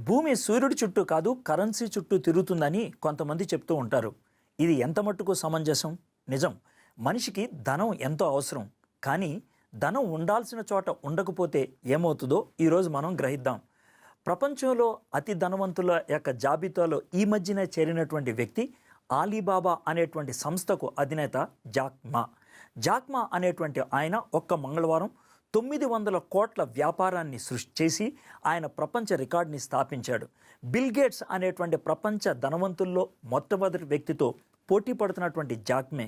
భూమి సూర్యుడి చుట్టూ కాదు కరెన్సీ చుట్టూ తిరుగుతుందని కొంతమంది చెప్తూ ఉంటారు. ఇది ఎంత మట్టుకు సమంజసం? నిజం. మనిషికి ధనం ఎంతో అవసరం. కానీ ధనం ఉండాల్సిన చోట ఉండకపోతే ఏమవుతుందో ఈరోజు మనం గ్రహిద్దాం. ప్రపంచంలో అతి ధనవంతుల యొక్క జాబితాలో ఈ మధ్యనే చేరినటువంటి వ్యక్తి ఆలీబాబా అనేటువంటి సంస్థకు అధినేత జాక్ మా అనేటువంటి ఆయన ఒక్క మంగళవారం 900 కోట్ల వ్యాపారాన్ని సృష్టి చేసి ఆయన ప్రపంచ రికార్డుని స్థాపించాడు. బిల్ గేట్స్ అనేటువంటి ప్రపంచ ధనవంతుల్లో మొట్టమొదటి వ్యక్తితో పోటీ పడుతున్నటువంటి జాక్మే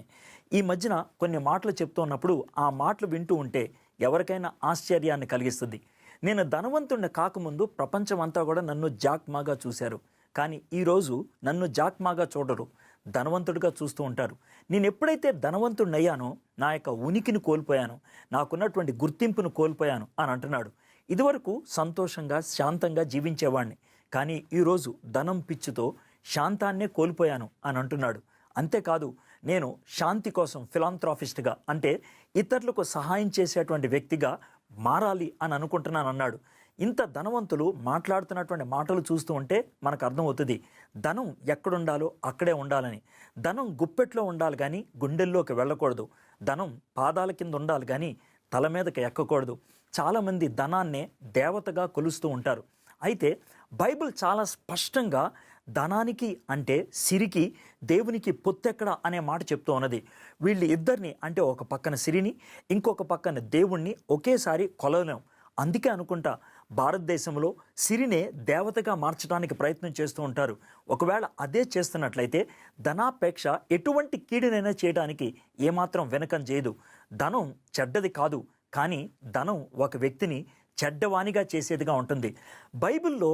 ఈ మధ్యన కొన్ని మాటలు చెప్తున్నప్పుడు ఆ మాటలు వింటూ ఉంటే ఎవరికైనా ఆశ్చర్యాన్ని కలిగిస్తుంది. నేను ధనవంతుడిని కాకముందు ప్రపంచమంతా కూడా నన్ను జాక్ మాగా చూశారు. కానీ ఈరోజు నన్ను జాక్ మాగా చూడరు, ధనవంతుడిగా చూస్తూ ఉంటారు. నేను ఎప్పుడైతే ధనవంతుడినయ్యానో నా యొక్క ఉనికిని కోల్పోయాను, నాకున్నటువంటి గుర్తింపును కోల్పోయాను అని అంటున్నాడు. ఇదివరకు సంతోషంగా శాంతంగా జీవించేవాడిని, కానీ ఈరోజు ధనం పిచ్చితో శాంతాన్నే కోల్పోయాను అని అంటున్నాడు. అంతేకాదు, నేను శాంతి కోసం ఫిలాంథ్రాఫిస్ట్గా అంటే ఇతరులకు సహాయం చేసేటువంటి వ్యక్తిగా మారాలి అని అనుకుంటున్నాను అన్నాడు. ఇంత ధనవంతులు మాట్లాడుతున్నటువంటి మాటలు చూస్తూ ఉంటే మనకు అర్థమవుతుంది ధనం ఎక్కడుండాలో అక్కడే ఉండాలని. ధనం గుప్పెట్లో ఉండాలి కానీ గుండెల్లోకి వెళ్ళకూడదు. ధనం పాదాల కింద ఉండాలి కానీ తల మీదకి ఎక్కకూడదు. చాలామంది ధనాన్నే దేవతగా కొలుస్తూ ఉంటారు. అయితే బైబిల్ చాలా స్పష్టంగా ధనానికి అంటే సిరికి దేవునికి పొత్తెక్కడ అనే మాట చెప్తూ ఉన్నది. వీళ్ళు ఇద్దరిని అంటే ఒక పక్కన సిరిని ఇంకొక పక్కన దేవుణ్ణి ఒకేసారి కొలవలేం. అందుకే అనుకుంటా భారతదేశంలో సిరినే దేవతగా మార్చడానికి ప్రయత్నం చేస్తూ ఉంటారు. ఒకవేళ అదే చేస్తున్నట్లయితే ధనాపేక్ష ఎటువంటి కీడునైనా చేయడానికి ఏమాత్రం వెనకం చేయదు. ధనం చెడ్డది కాదు, కానీ ధనం ఒక వ్యక్తిని చెడ్డవానిగా చేసేదిగా ఉంటుంది. బైబిల్లో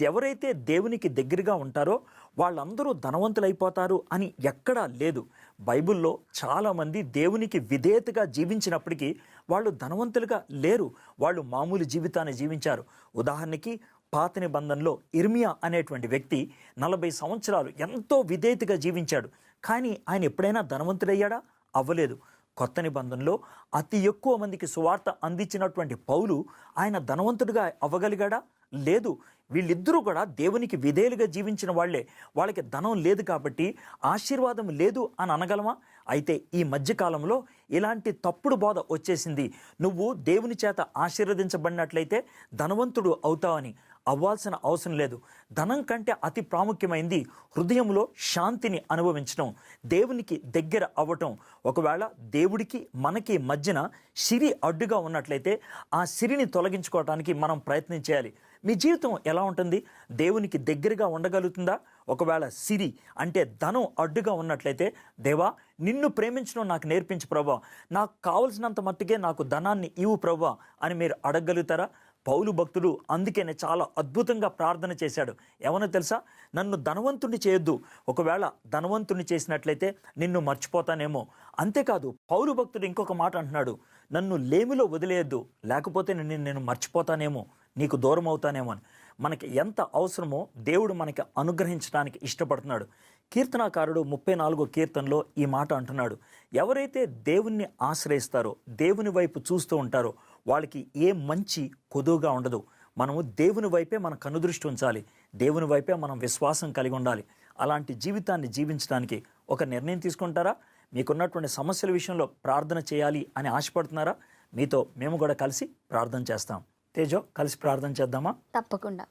ఎవరైతే దేవునికి దగ్గరగా ఉంటారో వాళ్ళందరూ ధనవంతులైపోతారు అని ఎక్కడా లేదు. బైబిల్లో చాలామంది దేవునికి విధేయతగా జీవించినప్పటికీ వాళ్ళు ధనవంతులుగా లేరు, వాళ్ళు మామూలు జీవితాన్ని జీవించారు. ఉదాహరణకి పాత నిబంధనలో ఇర్మియా అనేటువంటి వ్యక్తి 40 సంవత్సరాలు ఎంతో విధేయతగా జీవించాడు. కానీ ఆయన ఎప్పుడైనా ధనవంతుడయ్యాడా? అవ్వలేదు. కొత్త నిబంధనలో అతి ఎక్కువ మందికి సువార్త అందించినటువంటి పౌలు ఆయన ధనవంతుడిగా అవ్వగలిగాడా? లేదు. వీళ్ళిద్దరూ కూడా దేవునికి విధేయులుగా జీవించిన వాళ్లే. వాళ్ళకి ధనం లేదు కాబట్టి ఆశీర్వాదం లేదు అని అనగలమా? అయితే ఈ మధ్యకాలంలో ఇలాంటి తప్పుడు బోధ వచ్చేసింది. నువ్వు దేవుని చేత ఆశీర్వదించబడినట్లయితే ధనవంతుడు అవుతావని. అవ్వాల్సిన అవసరం లేదు. ధనం కంటే అతి ప్రాముఖ్యమైంది హృదయంలో శాంతిని అనుభవించడం, దేవునికి దగ్గర అవ్వటం. ఒకవేళ దేవుడికి మనకి మధ్యన సిరి అడ్డుగా ఉన్నట్లయితే ఆ సిరిని తొలగించుకోవడానికి మనం ప్రయత్నం చేయాలి. మీ జీవితం ఎలా ఉంటుంది? దేవునికి దగ్గరగా ఉండగలుగుతుందా? ఒకవేళ సిరి అంటే ధనం అడ్డుగా ఉన్నట్లయితే, దేవా నిన్ను ప్రేమించడం నాకు నేర్పించు ప్రభువా, నాకు కావలసినంత మట్టుకే నాకు ధనాన్ని ఇవ్వు ప్రభువా అని మీరు అడగలుగుతారా? పౌలు భక్తుడు అందుకనే చాలా అద్భుతంగా ప్రార్థన చేశాడు. ఏమన్నా తెలుసా? నన్ను ధనవంతుని చేయొద్దు, ఒకవేళ ధనవంతుని చేసినట్లయితే నిన్ను మర్చిపోతానేమో. అంతేకాదు పౌలు భక్తుడు ఇంకొక మాట అంటున్నాడు, నన్ను లేమిలో వదిలేయద్దు, లేకపోతే నేను మర్చిపోతానేమో, నీకు దూరం అవుతానేమో అని. మనకి ఎంత అవసరమో దేవుడు మనకి అనుగ్రహించడానికి ఇష్టపడుతున్నాడు. కీర్తనాకారుడు 34వ కీర్తనలో ఈ మాట అంటున్నాడు, ఎవరైతే దేవుణ్ణి ఆశ్రయిస్తారో దేవుని వైపు చూస్తూ ఉంటారో వాళ్ళకి ఏ మంచి కొదువుగా ఉండదు. మనము దేవుని వైపే మన కనుదృష్టి ఉంచాలి, దేవుని వైపే మనం విశ్వాసం కలిగి ఉండాలి. అలాంటి జీవితాన్ని జీవించడానికి ఒక నిర్ణయం తీసుకుంటారా? మీకున్నటువంటి సమస్యల విషయంలో ప్రార్థన చేయాలి అని ఆశపడుతున్నారా? మీతో మేము కూడా కలిసి ప్రార్థన చేస్తాం. తేజో, కలిసి ప్రార్థన చేద్దామా? తప్పకుండా.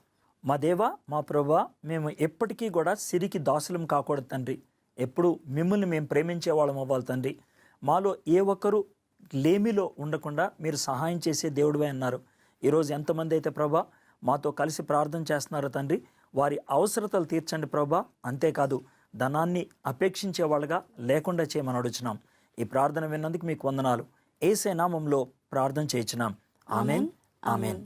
మా దేవా, మా ప్రభువా, మేము ఎప్పటికీ కూడా సిరికి దాసులం కాకూడదు తండ్రి. ఎప్పుడు మిమ్మల్ని మేము ప్రేమించే వాళ్ళం అవ్వాలి తండ్రి. మాలో ఏ ఒక్కరూ లేమిలో ఉండకుండా మీరు సహాయం చేసే దేవుడివే అన్నారు. ఈరోజు ఎంతమంది అయితే ప్రభా మాతో కలిసి ప్రార్థన చేస్తున్నారో తండ్రి, వారి అవసరతలు తీర్చండి ప్రభా. అంతేకాదు ధనాన్ని అపేక్షించే వాళ్ళగా లేకుండా చేయమని అడుగుచున్నాం. ఈ ప్రార్థన విన్నందుకు మీకు వందనాలు. యేసే నామములో ప్రార్థన చేయించున్నాం. ఆమేన్, ఆమేన్.